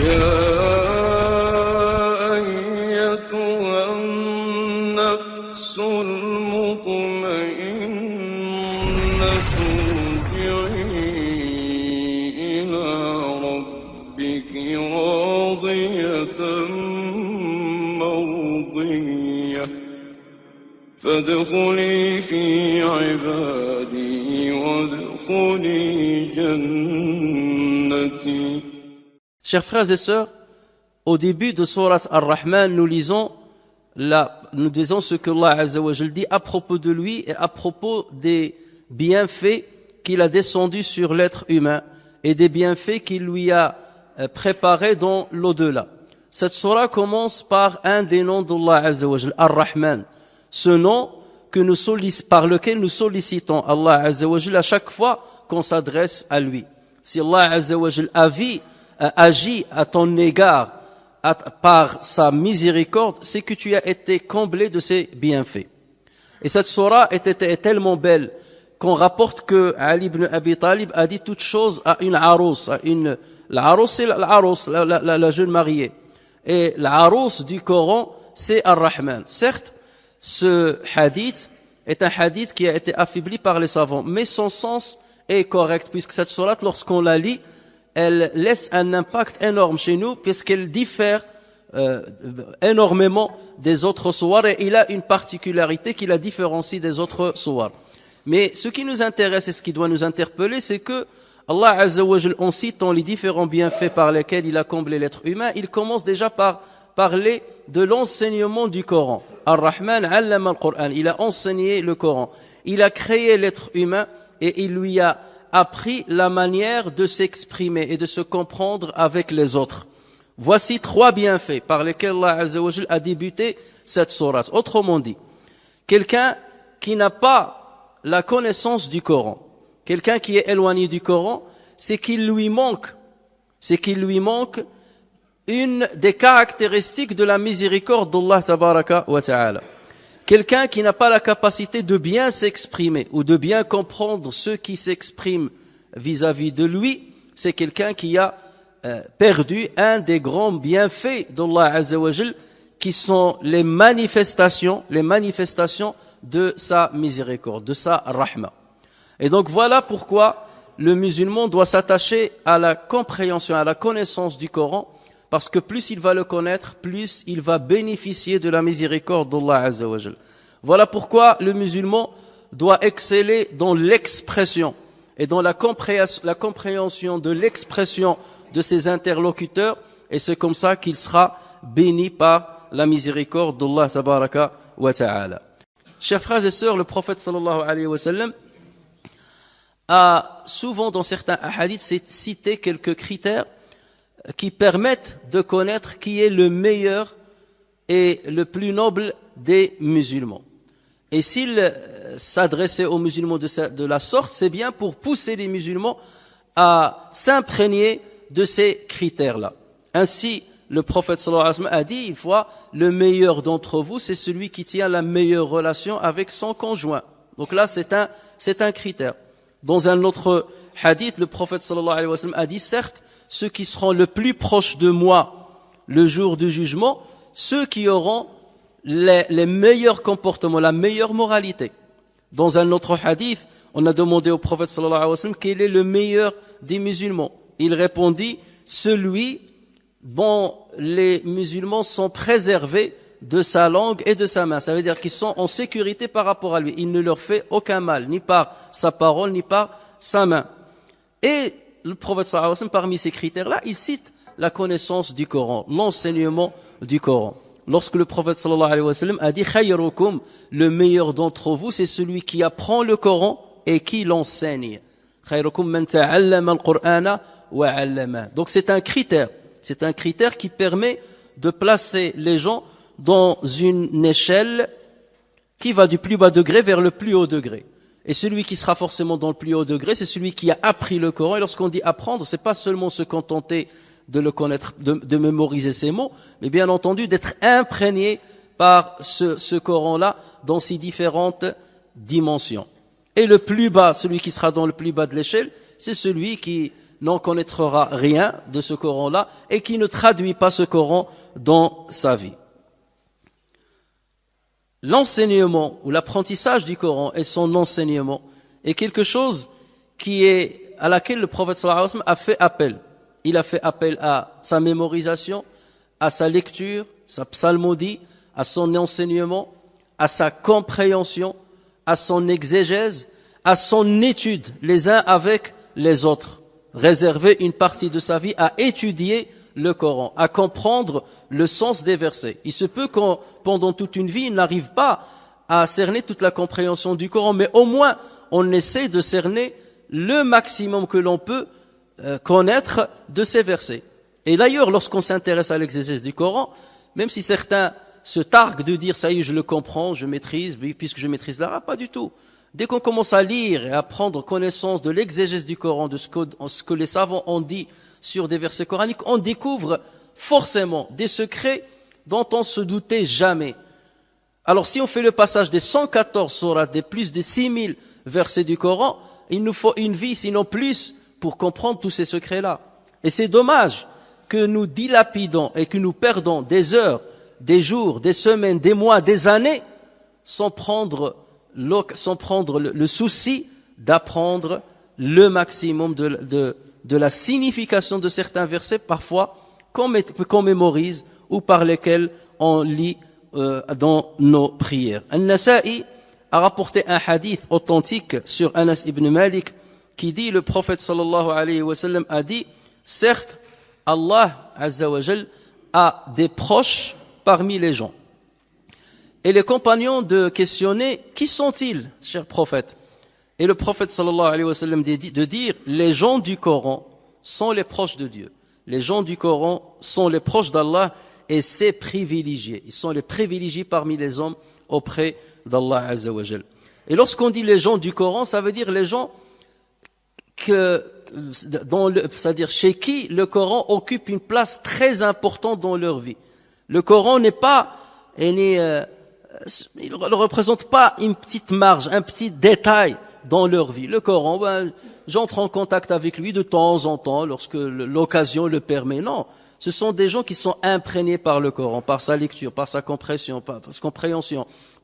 يا أيتها النفس المطمئنة ارجعي إلى ربك راضية مرضية فادخلي في عبادي وادخلي جنتي. Chers frères et sœurs, au début de Sourate Ar-Rahman, nous disons ce que Allah Azza wa Jal dit à propos de lui et à propos des bienfaits qu'il a descendus sur l'être humain et des bienfaits qu'il lui a préparés dans l'au-delà. Cette sourate commence par un des noms d'Allah Azza wa Jal, Ar-Rahman, ce nom par lequel nous sollicitons Allah Azza wa Jal à chaque fois qu'on s'adresse à lui. Si Allah Azza wa Jal agit à ton égard par sa miséricorde, c'est que tu as été comblé de ses bienfaits. Et cette sourate est tellement belle qu'on rapporte que Ali ibn Abi Talib a dit toute chose à une arous. L'arous, c'est la jeune mariée. Et l'arous du Coran, c'est Ar-Rahman. Certes, ce hadith est un hadith qui a été affaibli par les savants, mais son sens est correct, puisque cette sourate, lorsqu'on la lit, elle laisse un impact énorme chez nous puisqu'elle diffère énormément des autres sourates et il a une particularité qui la différencie des autres sourates. Mais ce qui nous intéresse et ce qui doit nous interpeller, c'est que Allah Azza wa Jal, en citant les différents bienfaits par lesquels il a comblé l'être humain, il commence déjà par parler de l'enseignement du Coran. Ar-Rahman allama al-Qur'an, il a enseigné le Coran. Il a créé l'être humain et il lui a appris la manière de s'exprimer et de se comprendre avec les autres. Voici 3 bienfaits par lesquels Allah Azza wa Jal a débuté cette sourate. Autrement dit, quelqu'un qui n'a pas la connaissance du Coran, quelqu'un qui est éloigné du Coran, c'est qu'il lui manque une des caractéristiques de la miséricorde d'Allah tabaraka wa ta'ala. Quelqu'un qui n'a pas la capacité de bien s'exprimer ou de bien comprendre ceux qui s'expriment vis-à-vis de lui, c'est quelqu'un qui a perdu un des grands bienfaits d'Allah Azza wa Jal, qui sont les manifestations de sa miséricorde, de sa rahma. Et donc voilà pourquoi le musulman doit s'attacher à la compréhension, à la connaissance du Coran, parce que plus il va le connaître, plus il va bénéficier de la miséricorde d'Allah Azza wa Jal. Voilà pourquoi le musulman doit exceller dans l'expression et dans la compréhension de l'expression de ses interlocuteurs, et c'est comme ça qu'il sera béni par la miséricorde d'Allah tabaraka wa ta'ala. Chers frères et sœurs, le prophète sallallahu alayhi wa sallam a souvent dans certains hadiths cité quelques critères qui permettent de connaître qui est le meilleur et le plus noble des musulmans. Et s'il s'adressait aux musulmans de la sorte, c'est bien pour pousser les musulmans à s'imprégner de ces critères-là. Ainsi, le prophète sallallahu alayhi wa sallam a dit une fois, le meilleur d'entre vous, c'est celui qui tient la meilleure relation avec son conjoint. Donc là, c'est un critère. Dans un autre hadith, le prophète sallallahu alayhi wa sallam a dit, certes, ceux qui seront le plus proches de moi le jour du jugement, ceux qui auront les meilleurs comportements, la meilleure moralité. Dans un autre hadith, on a demandé au prophète sallallahu alayhi wa sallam quel est le meilleur des musulmans. Il répondit, celui dont les musulmans sont préservés de sa langue et de sa main. Ça veut dire qu'ils sont en sécurité par rapport à lui. Il ne leur fait aucun mal, ni par sa parole, ni par sa main. Et le prophète sallallahu alayhi wa sallam, parmi ces critères-là, il cite la connaissance du Coran, l'enseignement du Coran. Lorsque le prophète sallallahu alayhi wa sallam a dit « Khayrukum » le meilleur d'entre vous, c'est celui qui apprend le Coran et qui l'enseigne. « Khayrukum man ta'allama al-Qur'ana wa 'allama » Donc c'est un critère qui permet de placer les gens dans une échelle qui va du plus bas degré vers le plus haut degré. Et celui qui sera forcément dans le plus haut degré, c'est celui qui a appris le Coran. Et lorsqu'on dit apprendre, c'est pas seulement se contenter de le connaître, de mémoriser ces mots, mais bien entendu d'être imprégné par ce Coran-là dans ses différentes dimensions. Et le plus bas, celui qui sera dans le plus bas de l'échelle, c'est celui qui n'en connaîtra rien de ce Coran-là et qui ne traduit pas ce Coran dans sa vie. L'enseignement ou l'apprentissage du Coran et son enseignement est quelque chose à laquelle le prophète sallallahu alayhi wa sallam a fait appel. Il a fait appel à sa mémorisation, à sa lecture, sa psalmodie, à son enseignement, à sa compréhension, à son exégèse, à son étude les uns avec les autres. Réserver une partie de sa vie à étudier le Coran, à comprendre le sens des versets. Il se peut qu'on, pendant toute une vie, il n'arrive pas à cerner toute la compréhension du Coran, mais au moins on essaie de cerner le maximum que l'on peut connaître de ces versets. Et d'ailleurs, lorsqu'on s'intéresse à l'exégèse du Coran, même si certains se targuent de dire ça y est, je le comprends, je maîtrise, puisque je maîtrise l'arabe, pas du tout. Dès qu'on commence à lire et à prendre connaissance de l'exégèse du Coran, de ce que les savants ont dit sur des versets coraniques, on découvre forcément des secrets dont on se doutait jamais. Alors si on fait le passage des 114 sourates, des plus de 6000 versets du Coran, il nous faut une vie, sinon plus, pour comprendre tous ces secrets-là. Et c'est dommage que nous dilapidons et que nous perdons des heures, des jours, des semaines, des mois, des années, sans prendre le souci d'apprendre le maximum de la signification de certains versets, parfois qu'on mémorise ou par lesquels on lit dans nos prières. An-Nasa'i a rapporté un hadith authentique sur Anas ibn Malik qui dit, le prophète sallallahu alayhi wa sallam a dit, certes, Allah azza wa jal a des proches parmi les gens. Et les compagnons de questionner, qui sont-ils, cher prophète? Et le prophète sallallahu alayhi wa sallam de dire, les gens du Coran sont les proches de Dieu. Les gens du Coran sont les proches d'Allah et c'est privilégié. Ils sont les privilégiés parmi les hommes auprès d'Allah azza wa jal. Et lorsqu'on dit les gens du Coran, ça veut dire les gens c'est-à-dire chez qui le Coran occupe une place très importante dans leur vie. Le Coran n'est pas, il ne représente pas une petite marge, un petit détail dans leur vie. Le Coran, j'entre en contact avec lui de temps en temps, lorsque l'occasion le permet. Non, ce sont des gens qui sont imprégnés par le Coran, par sa lecture, par sa compréhension,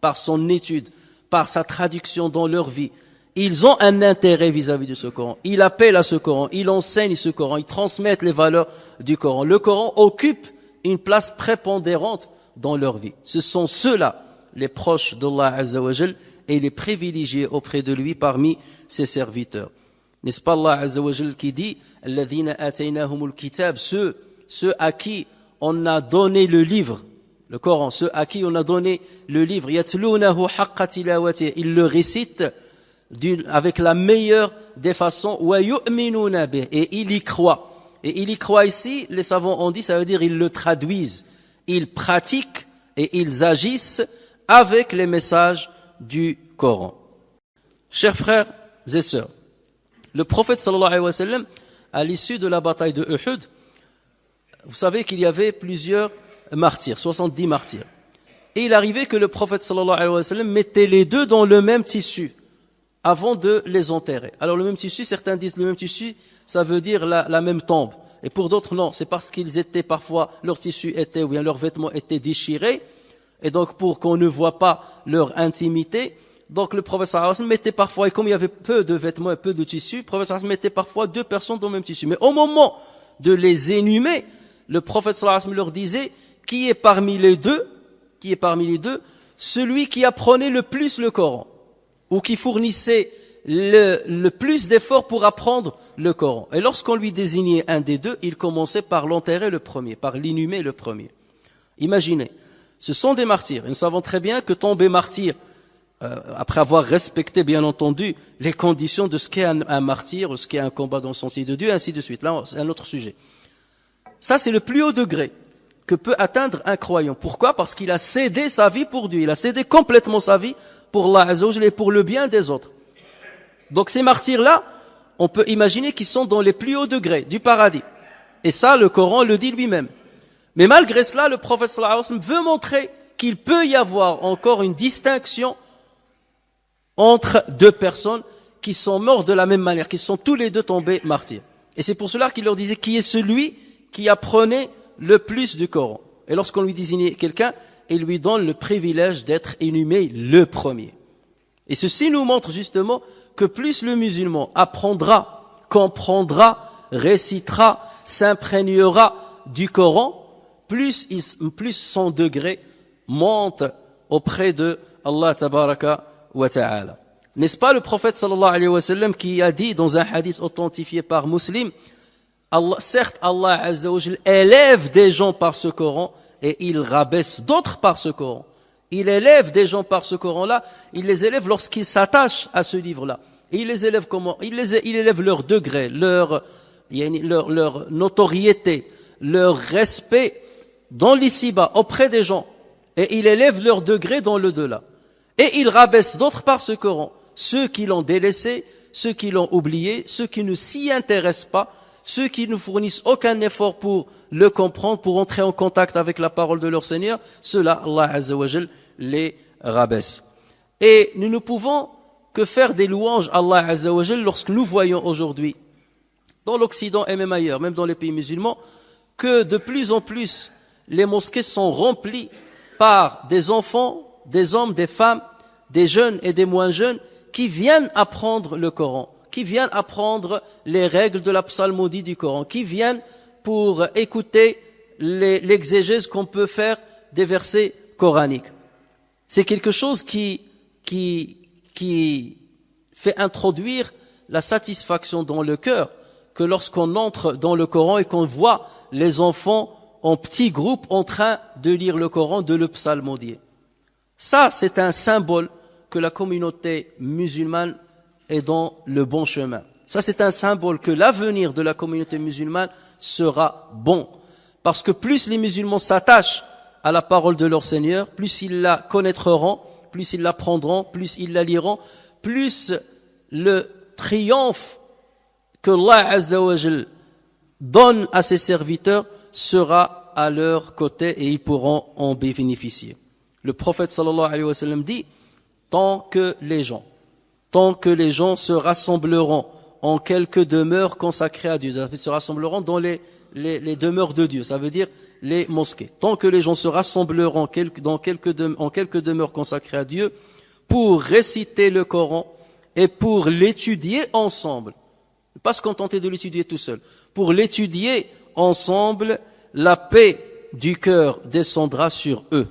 par son étude, par sa traduction dans leur vie. Ils ont un intérêt vis-à-vis de ce Coran. Ils appellent à ce Coran, ils enseignent ce Coran, ils transmettent les valeurs du Coran. Le Coran occupe une place prépondérante dans leur vie. Ce sont ceux-là, les proches d'Allah Azza wa Jal et les privilégiés auprès de lui parmi ses serviteurs. N'est-ce pas Allah Azza wa Jal qui dit « Alladhina ataynahumul kitab » ceux à qui on a donné le livre, le Coran, ceux à qui on a donné le livre, « Yatlunahu haqqa tilawatihi » ils le récitent avec la meilleure des façons, et il y croit. Et il y croit ici, les savants ont dit, ça veut dire ils le traduisent, ils pratiquent et ils agissent avec les messages du Coran. Chers frères et sœurs, le prophète sallallahu alayhi wa sallam, à l'issue de la bataille de Uhud, vous savez qu'il y avait plusieurs martyrs, 70 martyrs. Et il arrivait que le prophète sallallahu alayhi wa sallam mettait les deux dans le même tissu avant de les enterrer. Alors le même tissu, certains disent le même tissu, ça veut dire la même tombe. Et pour d'autres, non, c'est parce qu'ils étaient parfois, leur tissu était, ou bien leurs vêtements étaient déchirés, et donc pour qu'on ne voit pas leur intimité, donc le prophète sallallahu alayhi wa sallam mettait parfois, et comme il y avait peu de vêtements et peu de tissu, le prophète sallallahu alayhi wa sallam mettait parfois deux personnes dans le même tissu. Mais au moment de les inhumer, le prophète sallallahu alayhi wa sallam leur disait, qui est parmi les deux, celui qui apprenait le plus le Coran, ou qui fournissait le plus d'efforts pour apprendre le Coran. Et lorsqu'on lui désignait un des deux, il commençait par l'enterrer le premier, par l'inhumer le premier. Imaginez, ce sont des martyrs. Et nous savons très bien que tomber martyr, après avoir respecté bien entendu les conditions de ce qu'est un martyr, ce qu'est un combat dans le sentier de Dieu, ainsi de suite. Là, c'est un autre sujet. Ça, c'est le plus haut degré que peut atteindre un croyant. Pourquoi? Parce qu'il a cédé sa vie pour Dieu. Il a cédé complètement sa vie pour Allah Azza wa Jalla et pour le bien des autres. Donc ces martyrs-là, on peut imaginer qu'ils sont dans les plus hauts degrés du paradis. Et ça, le Coran le dit lui-même. Mais malgré cela, le prophète sallallahu alayhi wa sallam veut montrer qu'il peut y avoir encore une distinction entre deux personnes qui sont mortes de la même manière, qui sont tous les deux tombés martyrs. Et c'est pour cela qu'il leur disait qui est celui qui apprenait le plus du Coran. Et lorsqu'on lui désignait quelqu'un, il lui donne le privilège d'être inhumé le premier. Et ceci nous montre justement que plus le musulman apprendra, comprendra, récitera, s'imprégnera du Coran, plus son degré monte auprès de Allah tabaraka wa ta'ala. N'est-ce pas le prophète sallallahu alayhi wa sallam qui a dit dans un hadith authentifié par Muslim, certes Allah azza wa jal élève des gens par ce Coran et il rabaisse d'autres par ce Coran. Il élève des gens par ce Coran-là, il les élève lorsqu'ils s'attachent à ce livre-là. Et il les élève comment? Il élève leur degré, leur notoriété, leur respect dans l'ici-bas, auprès des gens. Et il élève leur degré dans le delà. Et il rabaisse d'autres par ce Coran. Ceux qui l'ont délaissé, ceux qui l'ont oublié, ceux qui ne s'y intéressent pas, ceux qui ne fournissent aucun effort pour le comprendre, pour entrer en contact avec la parole de leur Seigneur, ceux-là, Allah Azza wa Jal les rabaisse. Et nous ne pouvons que faire des louanges à Allah Azza wa Jal lorsque nous voyons aujourd'hui, dans l'Occident et même ailleurs, même dans les pays musulmans, que de plus en plus les mosquées sont remplies par des enfants, des hommes, des femmes, des jeunes et des moins jeunes qui viennent apprendre le Coran, qui viennent apprendre les règles de la psalmodie du Coran, qui viennent pour écouter l'exégèse qu'on peut faire des versets coraniques. C'est quelque chose qui fait introduire la satisfaction dans le cœur, que lorsqu'on entre dans le Coran et qu'on voit les enfants en petits groupes en train de lire le Coran, de le psalmodier. Ça, c'est un symbole que la communauté musulmane est dans le bon chemin. Ça, c'est un symbole que l'avenir de la communauté musulmane sera bon. Parce que plus les musulmans s'attachent à la parole de leur Seigneur, plus ils la connaîtront, plus ils l'apprendront, plus ils la liront, plus le triomphe que Allah Azza wa Jal donne à ses serviteurs sera à leur côté et ils pourront en bénéficier. Le prophète sallallahu alayhi wa sallam dit, tant que les gens se rassembleront en quelques demeures consacrées à Dieu, ils se rassembleront dans les demeures de Dieu, ça veut dire les mosquées. Tant que les gens se rassembleront en quelques demeures consacrées à Dieu pour réciter le Coran et pour l'étudier ensemble, pas se contenter de l'étudier tout seul, pour l'étudier ensemble, la paix du cœur descendra sur eux,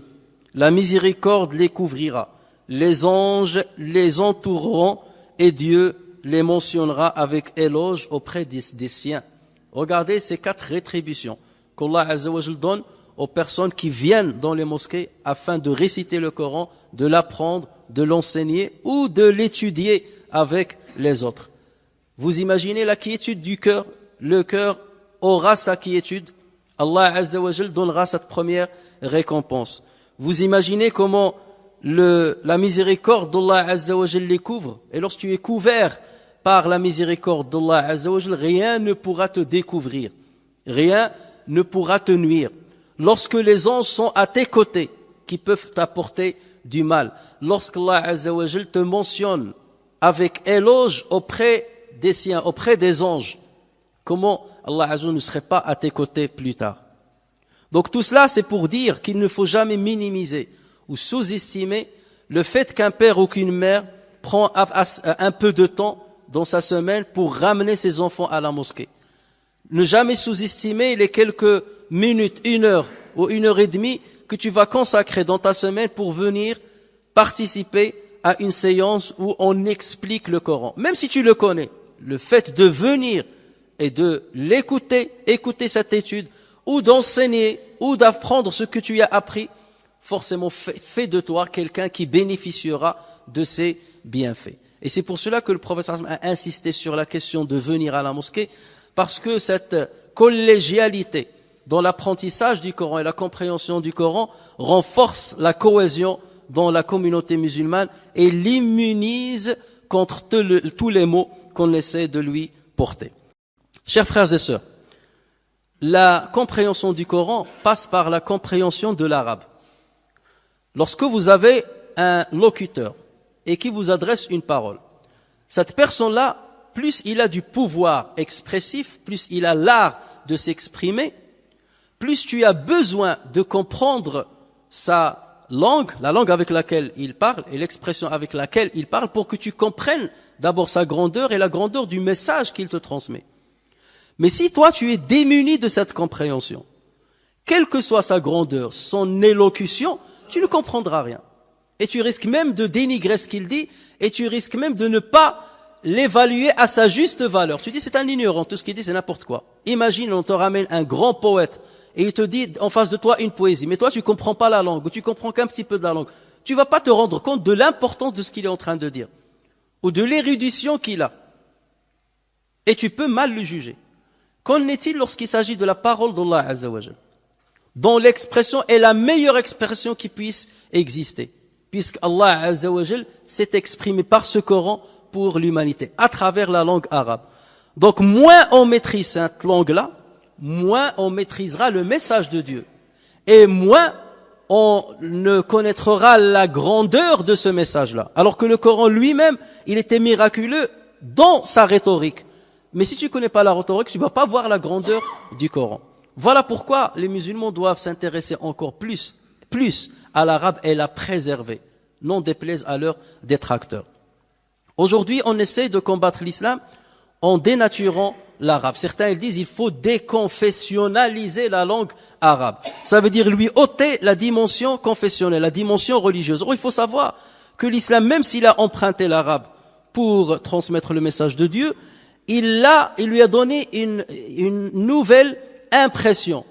la miséricorde les couvrira, les anges les entoureront et Dieu les mentionnera avec éloge auprès des siens. Regardez ces 4 rétributions qu'Allah Azza wa Jal donne aux personnes qui viennent dans les mosquées afin de réciter le Coran, de l'apprendre, de l'enseigner ou de l'étudier avec les autres. Vous imaginez la quiétude du cœur? Le cœur aura sa quiétude. Allah Azza wa Jal donnera cette première récompense. Vous imaginez comment la miséricorde d'Allah Azza wa Jal les couvre? Et lorsque tu es couvert par la miséricorde d'Allah Azza wa Jal, rien ne pourra te découvrir. Rien ne pourra te nuire. Lorsque les anges sont à tes côtés, qui peuvent t'apporter du mal. Lorsqu'Allah Azza wa Jal te mentionne avec éloge auprès des siens, auprès des anges, comment Allah Azza wa Jal ne serait pas à tes côtés plus tard? Donc tout cela, c'est pour dire qu'il ne faut jamais minimiser ou sous-estimer le fait qu'un père ou qu'une mère prend un peu de temps dans sa semaine pour ramener ses enfants à la mosquée. Ne jamais sous-estimer les quelques minutes, 1 heure ou 1 heure et demie que tu vas consacrer dans ta semaine pour venir participer à une séance où on explique le Coran. Même si tu le connais, le fait de venir et de l'écouter, écouter cette étude, ou d'enseigner, ou d'apprendre ce que tu as appris, forcément fait de toi quelqu'un qui bénéficiera de ces bienfaits. Et c'est pour cela que le prophète a insisté sur la question de venir à la mosquée, parce que cette collégialité dans l'apprentissage du Coran et la compréhension du Coran renforce la cohésion dans la communauté musulmane et l'immunise contre tous les maux qu'on essaie de lui porter. Chers frères et sœurs, la compréhension du Coran passe par la compréhension de l'arabe. Lorsque vous avez un locuteur et qui vous adresse une parole, cette personne-là, plus il a du pouvoir expressif, plus il a l'art de s'exprimer, plus tu as besoin de comprendre sa langue, la langue avec laquelle il parle et l'expression avec laquelle il parle pour que tu comprennes d'abord sa grandeur et la grandeur du message qu'il te transmet. Mais si toi tu es démuni de cette compréhension, quelle que soit sa grandeur, son élocution, tu ne comprendras rien. Et tu risques même de dénigrer ce qu'il dit et tu risques même de ne pas l'évaluer à sa juste valeur. Tu dis c'est un ignorant, tout ce qu'il dit c'est n'importe quoi. Imagine on te ramène un grand poète et il te dit en face de toi une poésie, mais toi tu comprends pas la langue ou tu comprends qu'un petit peu de la langue. Tu vas pas te rendre compte de l'importance de ce qu'il est en train de dire ou de l'érudition qu'il a. Et tu peux mal le juger. Qu'en est-il lorsqu'il s'agit de la parole d'Allah Azza wa Jal, dont l'expression est la meilleure expression qui puisse exister, puisque Allah Azza wa Jal s'est exprimé par ce Coran pour l'humanité, à travers la langue arabe. Donc moins on maîtrise cette langue-là, moins on maîtrisera le message de Dieu. Et moins on ne connaîtra la grandeur de ce message-là. Alors que le Coran lui-même, il était miraculeux dans sa rhétorique. Mais si tu ne connais pas la rhétorique, tu ne vas pas voir la grandeur du Coran. Voilà pourquoi les musulmans doivent s'intéresser encore plus à l'arabe et la préserver, non déplaise à leurs détracteurs. Aujourd'hui, on essaie de combattre l'islam en dénaturant l'arabe. Certains ils disent il faut déconfessionnaliser la langue arabe. Ça veut dire lui ôter la dimension confessionnelle, la dimension religieuse. Or, il faut savoir que l'islam, même s'il a emprunté l'arabe pour transmettre le message de Dieu, il lui a donné une nouvelle impression.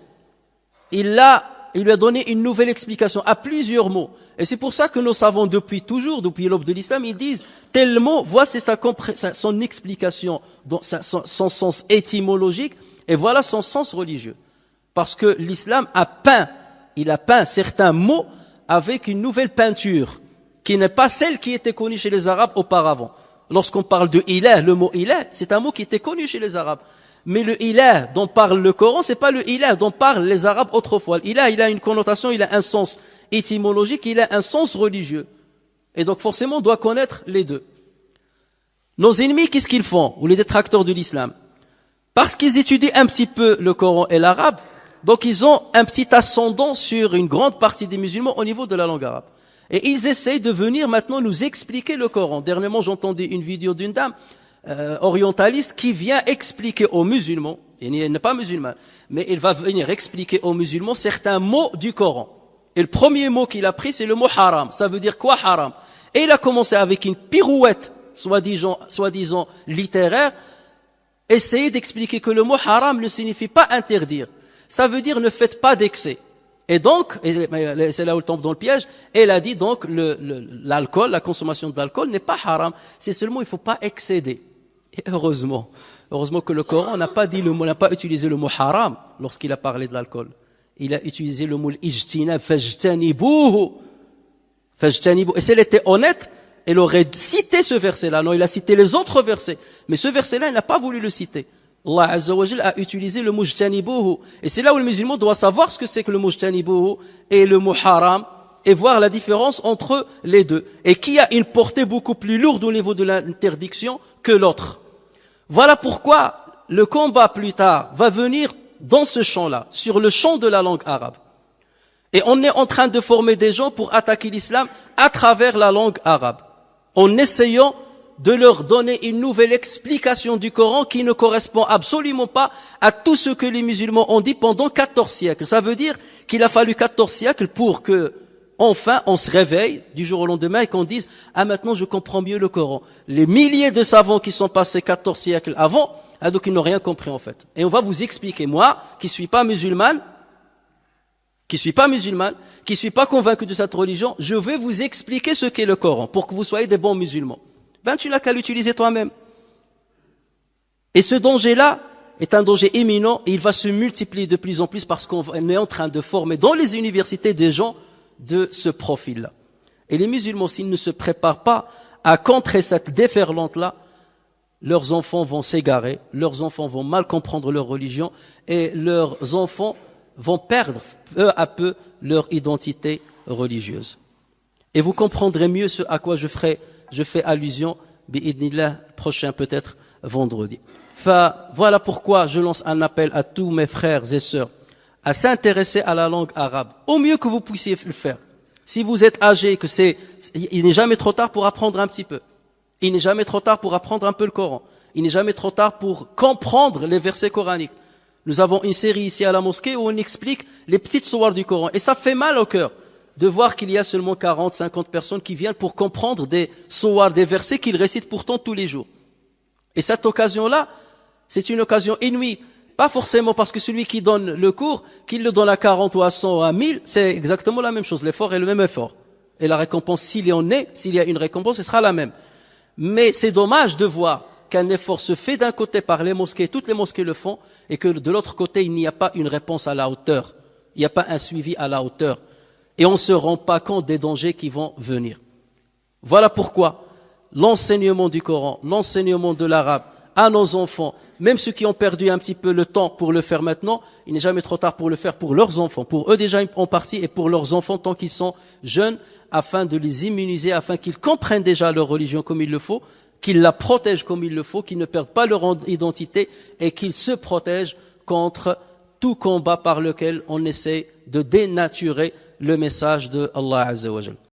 Il lui a donné une nouvelle explication à plusieurs mots. Et c'est pour ça que nos savants depuis toujours, depuis l'aube de l'islam, ils disent tel mot, voici son explication, son sens étymologique, et voilà son sens religieux. Parce que l'islam il a peint certains mots avec une nouvelle peinture, qui n'est pas celle qui était connue chez les Arabes auparavant. Lorsqu'on parle de ilah, le mot ilah, c'est un mot qui était connu chez les Arabes. Mais le ilah dont parle le Coran, c'est pas le ilah dont parlent les Arabes autrefois. Ilah, il a une connotation, il a un sens étymologique, il a un sens religieux. Et donc forcément, on doit connaître les deux. Nos ennemis, qu'est-ce qu'ils font? Ou les détracteurs de l'islam? Parce qu'ils étudient un petit peu le Coran et l'arabe, donc ils ont un petit ascendant sur une grande partie des musulmans au niveau de la langue arabe. Et ils essayent de venir maintenant nous expliquer le Coran. Dernièrement, j'entendais une vidéo d'une dame orientaliste qui vient expliquer aux musulmans, et elle n'est pas musulmane, mais il va venir expliquer aux musulmans certains mots du Coran. Et le premier mot qu'il a pris, c'est le mot haram. Ça veut dire quoi haram? Et il a commencé avec une pirouette, soi-disant littéraire, essayer d'expliquer que le mot haram ne signifie pas interdire. Ça veut dire ne faites pas d'excès. Et donc, c'est là où elle tombe dans le piège, elle a dit donc l'alcool, la consommation de l'alcool n'est pas haram. C'est seulement il ne faut pas excéder. Et heureusement que le Coran n'a pas utilisé le mot haram lorsqu'il a parlé de l'alcool. Il a utilisé le mot ijtinab, fajtanibuhu. Et si elle était honnête, elle aurait cité ce verset-là. Non, il a cité les autres versets. Mais ce verset-là, il n'a pas voulu le citer. Allah Azza wa Jal a utilisé le mot ijtanibuhu. Et c'est là où le musulman doit savoir ce que c'est que le mot ijtanibuhu et le mot haram et voir la différence entre les deux. Et qui a une portée beaucoup plus lourde au niveau de l'interdiction que l'autre. Voilà pourquoi le combat plus tard va venir dans ce champ-là, sur le champ de la langue arabe. Et on est en train de former des gens pour attaquer l'islam à travers la langue arabe, en essayant de leur donner une nouvelle explication du Coran qui ne correspond absolument pas à tout ce que les musulmans ont dit pendant 14 siècles. Ça veut dire qu'il a fallu 14 siècles pour que, enfin, on se réveille du jour au lendemain et qu'on dise « Ah, maintenant je comprends mieux le Coran ». Les milliers de savants qui sont passés 14 siècles avant, donc ils n'ont rien compris en fait. Et on va vous expliquer, moi, qui suis pas musulmane, qui suis pas convaincu de cette religion, je vais vous expliquer ce qu'est le Coran pour que vous soyez des bons musulmans. Ben, tu n'as qu'à l'utiliser toi-même. Et ce danger-là est un danger imminent et il va se multiplier de plus en plus parce qu'on est en train de former dans les universités des gens de ce profil-là. Et les musulmans, s'ils ne se préparent pas à contrer cette déferlante-là, leurs enfants vont s'égarer, leurs enfants vont mal comprendre leur religion et leurs enfants vont perdre peu à peu leur identité religieuse. Et vous comprendrez mieux ce à quoi je fais allusion, bi'idnillah, prochain peut-être vendredi. Voilà pourquoi je lance un appel à tous mes frères et sœurs à s'intéresser à la langue arabe, au mieux que vous puissiez le faire. Si vous êtes âgé, il n'est jamais trop tard pour apprendre un petit peu. Il n'est jamais trop tard pour apprendre un peu le Coran. Il n'est jamais trop tard pour comprendre les versets coraniques. Nous avons une série ici à la mosquée où on explique les petites sourates du Coran. Et ça fait mal au cœur de voir qu'il y a seulement 40, 50 personnes qui viennent pour comprendre des sourates, des versets qu'ils récitent pourtant tous les jours. Et cette occasion-là, c'est une occasion inouïe. Pas forcément parce que celui qui donne le cours, qu'il le donne à 40 ou à 100 ou à 1000, c'est exactement la même chose. L'effort est le même effort. Et la récompense, s'il y a une récompense, ce sera la même. Mais c'est dommage de voir qu'un effort se fait d'un côté par les mosquées, toutes les mosquées le font, et que de l'autre côté, il n'y a pas une réponse à la hauteur. Il n'y a pas un suivi à la hauteur. Et on ne se rend pas compte des dangers qui vont venir. Voilà pourquoi l'enseignement du Coran, l'enseignement de l'arabe à nos enfants, même ceux qui ont perdu un petit peu le temps pour le faire maintenant, il n'est jamais trop tard pour le faire pour leurs enfants, pour eux déjà en partie et pour leurs enfants tant qu'ils sont jeunes, afin de les immuniser, afin qu'ils comprennent déjà leur religion comme il le faut, qu'ils la protègent comme il le faut, qu'ils ne perdent pas leur identité et qu'ils se protègent contre tout combat par lequel on essaie de dénaturer le message de Allah Azza wa Jal.